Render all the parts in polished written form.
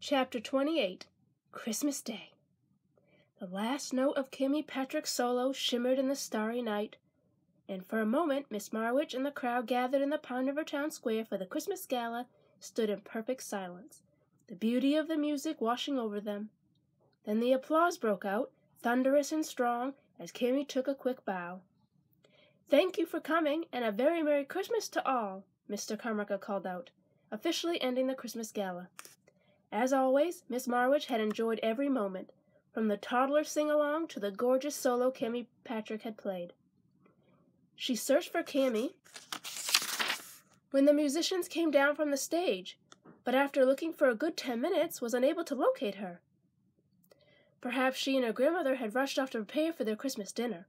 Chapter 28 Christmas Day. The last note of Kimmy Patrick's solo shimmered in the starry night, and for a moment Miss Marwich and the crowd gathered in the Pine River Town Square for the Christmas Gala stood in perfect silence, the beauty of the music washing over them. Then the applause broke out, thunderous and strong, as Kimmy took a quick bow. "Thank you for coming, and a very Merry Christmas to all," Mr. Carmichael called out, officially ending the Christmas Gala. As always, Miss Marwich had enjoyed every moment, from the toddler sing-along to the gorgeous solo Kimmy Patrick had played. She searched for Kimmy when the musicians came down from the stage, but after looking for a good 10 minutes, was unable to locate her. Perhaps she and her grandmother had rushed off to prepare for their Christmas dinner.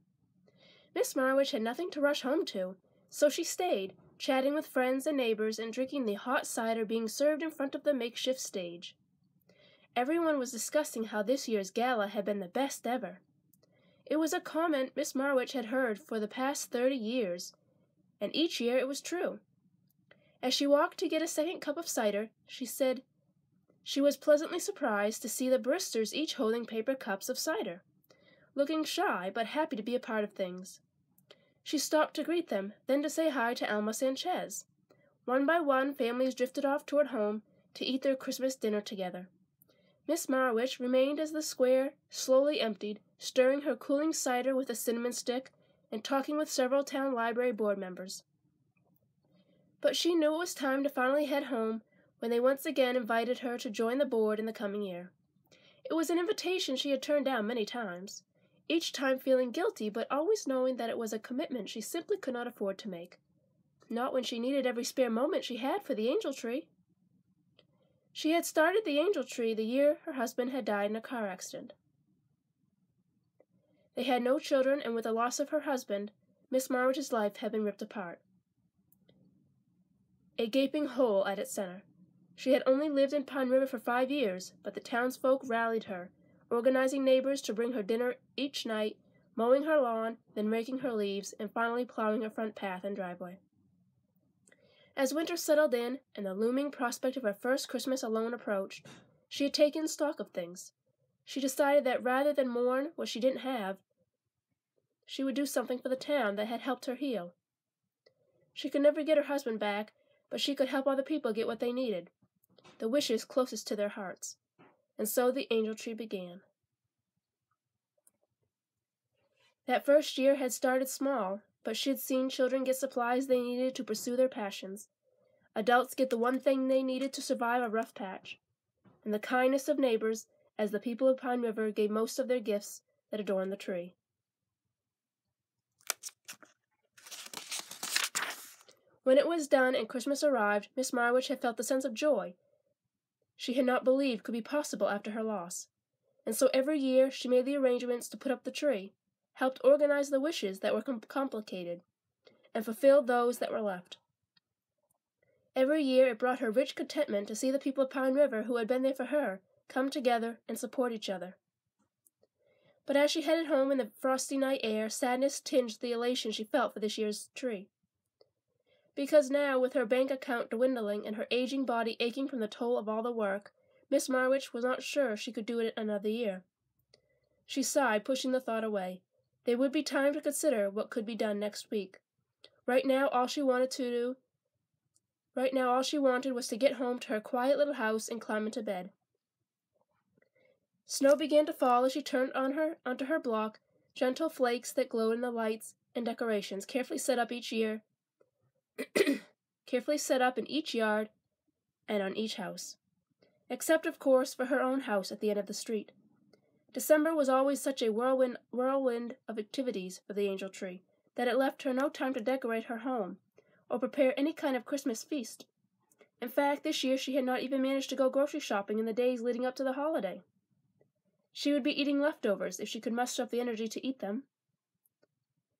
Miss Marwich had nothing to rush home to, so she stayed, chatting with friends and neighbors and drinking the hot cider being served in front of the makeshift stage. Everyone was discussing how this year's gala had been the best ever. It was a comment Miss Marwich had heard for the past 30 years, and each year it was true. As she walked to get a second cup of cider, she said she was pleasantly surprised to see the Brewsters each holding paper cups of cider, looking shy but happy to be a part of things. She stopped to greet them, then to say hi to Alma Sanchez. One by one, families drifted off toward home to eat their Christmas dinner together. Miss Marwich remained as the square slowly emptied, stirring her cooling cider with a cinnamon stick and talking with several town library board members. But she knew it was time to finally head home when they once again invited her to join the board in the coming year. It was an invitation she had turned down many times, each time feeling guilty, but always knowing that it was a commitment she simply could not afford to make. Not when she needed every spare moment she had for the Angel Tree. She had started the Angel Tree the year her husband had died in a car accident. They had no children, and with the loss of her husband, Miss Marwich's life had been ripped apart. A gaping hole at its center. She had only lived in Pine River for 5 years, but the townsfolk rallied her, organizing neighbors to bring her dinner each night, mowing her lawn, then raking her leaves, and finally plowing her front path and driveway. As winter settled in, and the looming prospect of her first Christmas alone approached, she had taken stock of things. She decided that rather than mourn what she didn't have, she would do something for the town that had helped her heal. She could never get her husband back, but she could help other people get what they needed, the wishes closest to their hearts. And so the Angel Tree began. That first year had started small, but she had seen children get supplies they needed to pursue their passions, adults get the one thing they needed to survive a rough patch, and the kindness of neighbors as the people of Pine River gave most of their gifts that adorned the tree. When it was done and Christmas arrived, Miss Marwich had felt the sense of joy she had not believed could be possible after her loss, and so every year she made the arrangements to put up the tree, helped organize the wishes that were complicated, and fulfilled those that were left. Every year it brought her rich contentment to see the people of Pine River who had been there for her come together and support each other. But as she headed home in the frosty night air, sadness tinged the elation she felt for this year's tree. Because now, with her bank account dwindling and her aging body aching from the toll of all the work, Miss Marwich was not sure she could do it another year. She sighed, pushing the thought away. There would be time to consider what could be done next week. Right now, all she wanted was to get home to her quiet little house and climb into bed. Snow began to fall as she turned onto her block, gentle flakes that glowed in the lights and decorations carefully set up in each yard and on each house, except, of course, for her own house at the end of the street. December was always such a whirlwind of activities for the Angel Tree that it left her no time to decorate her home or prepare any kind of Christmas feast. In fact, this year she had not even managed to go grocery shopping in the days leading up to the holiday. She would be eating leftovers if she could muster up the energy to eat them.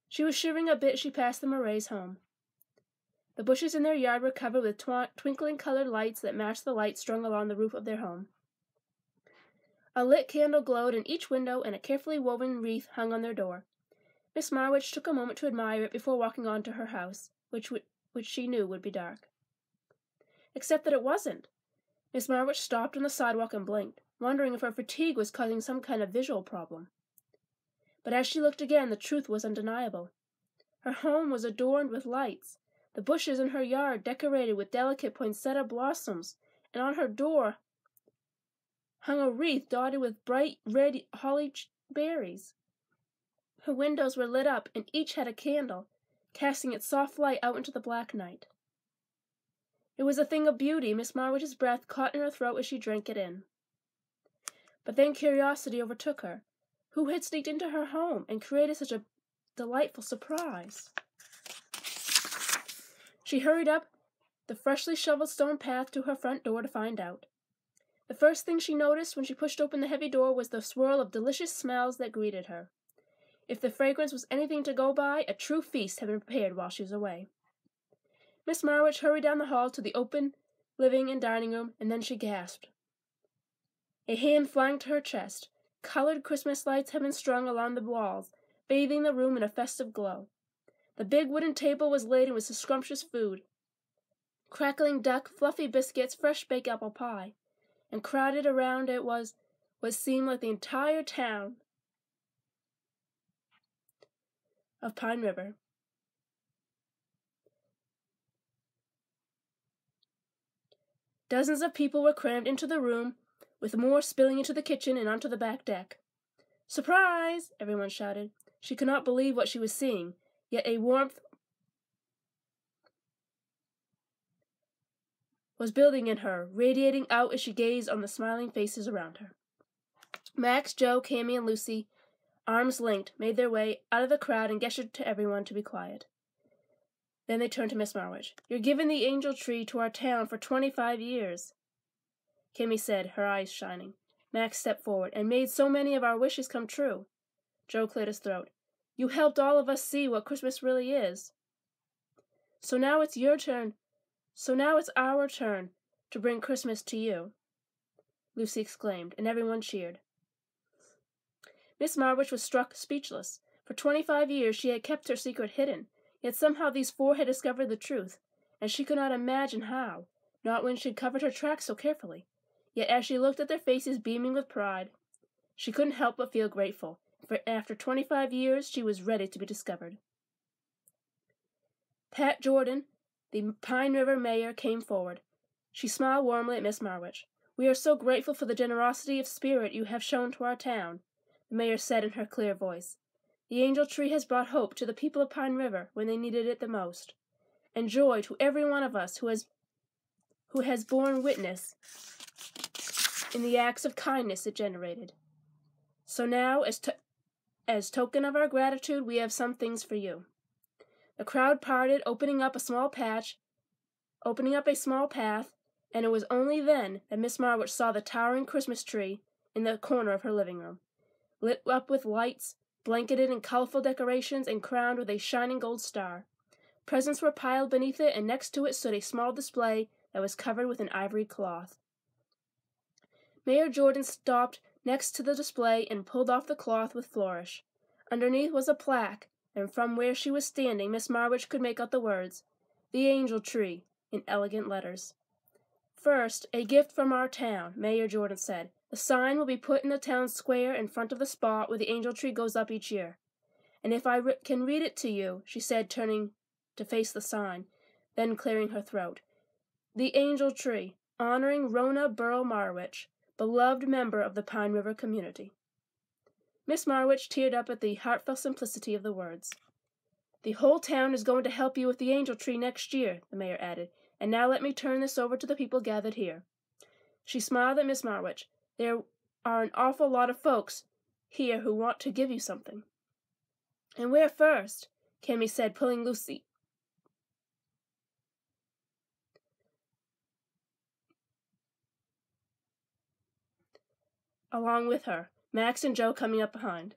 She was shivering a bit as she passed the Murrays' home. The bushes in their yard were covered with twinkling colored lights that matched the lights strung along the roof of their home. A lit candle glowed in each window, and a carefully woven wreath hung on their door. Miss Marwich took a moment to admire it before walking on to her house, which she knew would be dark. Except that it wasn't. Miss Marwood stopped on the sidewalk and blinked, wondering if her fatigue was causing some kind of visual problem. But as she looked again, the truth was undeniable. Her home was adorned with lights, the bushes in her yard decorated with delicate poinsettia blossoms, and on her door hung a wreath dotted with bright red holly berries. Her windows were lit up, and each had a candle, casting its soft light out into the black night. It was a thing of beauty. Miss Marwood's breath caught in her throat as she drank it in. But then curiosity overtook her. Who had sneaked into her home and created such a delightful surprise? She hurried up the freshly shoveled stone path to her front door to find out. The first thing she noticed when she pushed open the heavy door was the swirl of delicious smells that greeted her. If the fragrance was anything to go by, a true feast had been prepared while she was away. Miss Marwood hurried down the hall to the open living and dining room, and then she gasped. A hand flung to her chest. Colored Christmas lights had been strung along the walls, bathing the room in a festive glow. The big wooden table was laden with sumptuous food. Crackling duck, fluffy biscuits, fresh baked apple pie. And crowded around it was what seemed like the entire town of Pine River. Dozens of people were crammed into the room, with more spilling into the kitchen and onto the back deck. "Surprise!" everyone shouted. She could not believe what she was seeing, yet a warmth was building in her, radiating out as she gazed on the smiling faces around her. Max, Joe, Cammy, and Lucy, arms linked, made their way out of the crowd and gestured to everyone to be quiet. Then they turned to Miss Marwood. "You're giving the angel tree to our town for 25 years. Cammy said, her eyes shining. Max stepped forward. "And made so many of our wishes come true." Joe cleared his throat. "You helped all of us see what Christmas really is. So now it's our turn to bring Christmas to you," Lucy exclaimed, and everyone cheered. Miss Marwood was struck speechless. For 25 years she had kept her secret hidden, yet somehow these four had discovered the truth, and she could not imagine how, not when she had covered her tracks so carefully. Yet as she looked at their faces beaming with pride, she couldn't help but feel grateful, for after 25 years she was ready to be discovered. Pat Jordan, the Pine River mayor, came forward. She smiled warmly at Miss Marwood. "We are so grateful for the generosity of spirit you have shown to our town," the mayor said in her clear voice. "The angel tree has brought hope to the people of Pine River when they needed it the most, and joy to every one of us who has borne witness in the acts of kindness it generated. So now, as token of our gratitude, we have some things for you." The crowd parted, opening up a small path, and it was only then that Miss Marwood saw the towering Christmas tree in the corner of her living room, lit up with lights, blanketed in colorful decorations, and crowned with a shining gold star. Presents were piled beneath it, and next to it stood a small display that was covered with an ivory cloth. Mayor Jordan stopped next to the display and pulled off the cloth with flourish. Underneath was a plaque, and from where she was standing Miss Marwood could make out the words, "The Angel Tree," in elegant letters. "First, a gift from our town," Mayor Jordan said. "The sign will be put in the town square in front of the spot where the angel tree goes up each year. And if I can read it to you," she said, turning to face the sign, then clearing her throat. "The Angel Tree, honoring Rona Burl Marwood, beloved member of the Pine River community." Miss Marwood teared up at the heartfelt simplicity of the words. "The whole town is going to help you with the angel tree next year," the mayor added. "And now let me turn this over to the people gathered here." She smiled at Miss Marwood. "There are an awful lot of folks here who want to give you something." "And where first?" Cammy said, pulling Lucy along with her, Max and Joe coming up behind.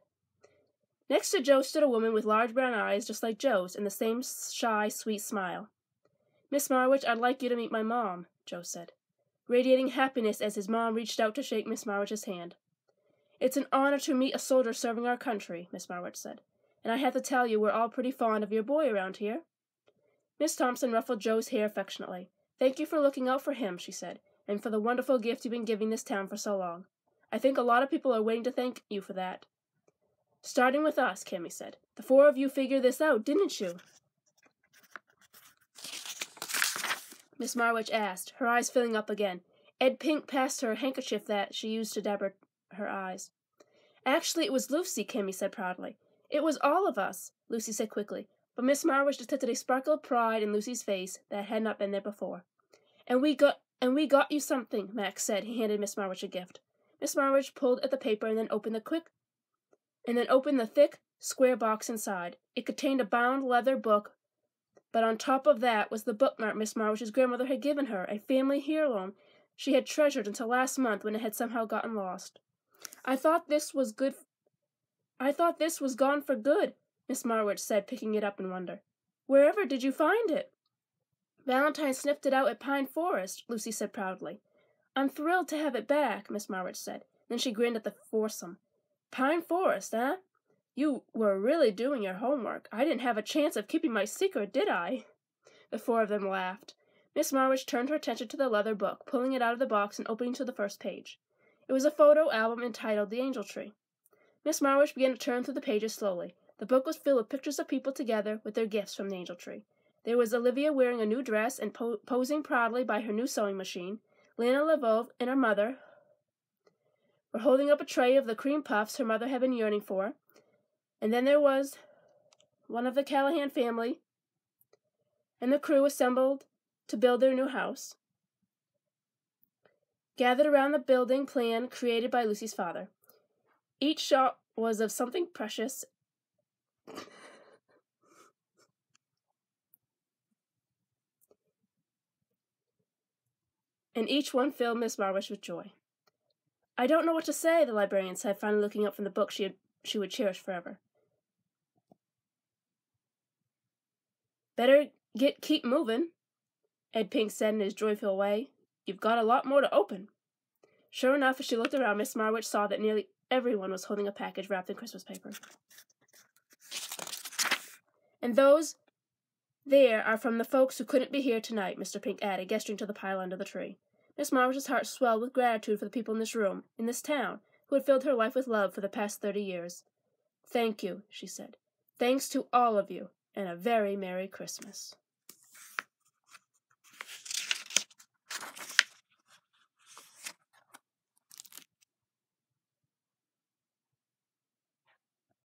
Next to Joe stood a woman with large brown eyes just like Joe's and the same shy, sweet smile. "Miss Marwood, I'd like you to meet my mom," Joe said, radiating happiness as his mom reached out to shake Miss Marwood's hand. "It's an honor to meet a soldier serving our country," Miss Marwood said, "and I have to tell you we're all pretty fond of your boy around here." Miss Thompson ruffled Joe's hair affectionately. "Thank you for looking out for him," she said. and for the wonderful gift you've been giving this town for so long. I think a lot of people are waiting to thank you for that. Starting with us, Kimmy said. The four of you figured this out, didn't you? Miss Marwich asked, her eyes filling up again. Ed Pink passed her a handkerchief that she used to dab her eyes. Actually, it was Lucy, Kimmy said proudly. It was all of us, Lucy said quickly, but Miss Marwich detected a sparkle of pride in Lucy's face that had not been there before. And we got you something, Max said. He handed Miss Marwich a gift. Miss Marwich pulled at the paper and then opened the thick, square box inside. It contained a bound leather book, but on top of that was the bookmark Miss Marwich's grandmother had given her, a family heirloom she had treasured until last month when it had somehow gotten lost. I thought this was gone for good, Miss Marwich said, picking it up in wonder. Wherever did you find it? Valentine sniffed it out at Pine Forest, Lucy said proudly. I'm thrilled to have it back, Miss Marwich said. Then she grinned at the foursome. Pine Forest, eh? You were really doing your homework. I didn't have a chance of keeping my secret, did I? The four of them laughed. Miss Marwich turned her attention to the leather book, pulling it out of the box and opening to the first page. It was a photo album entitled The Angel Tree. Miss Marwich began to turn through the pages slowly. The book was filled with pictures of people together with their gifts from the Angel Tree. There was Olivia wearing a new dress and posing proudly by her new sewing machine. Lana Lvov and her mother were holding up a tray of the cream puffs her mother had been yearning for. And then there was one of the Callahan family and the crew assembled to build their new house, gathered around the building plan created by Lucy's father. Each shot was of something precious and each one filled Miss Marwich with joy. I don't know what to say, the librarian said, finally looking up from the book she would cherish forever. Better keep moving, Ed Pink said in his joyful way. You've got a lot more to open. Sure enough, as she looked around, Miss Marwich saw that nearly everyone was holding a package wrapped in Christmas paper. And those there are from the folks who couldn't be here tonight, Mr. Pink added, gesturing to the pile under the tree. Miss Marwich's heart swelled with gratitude for the people in this room, in this town, who had filled her life with love for the past 30 years. Thank you, she said. Thanks to all of you, and a very Merry Christmas.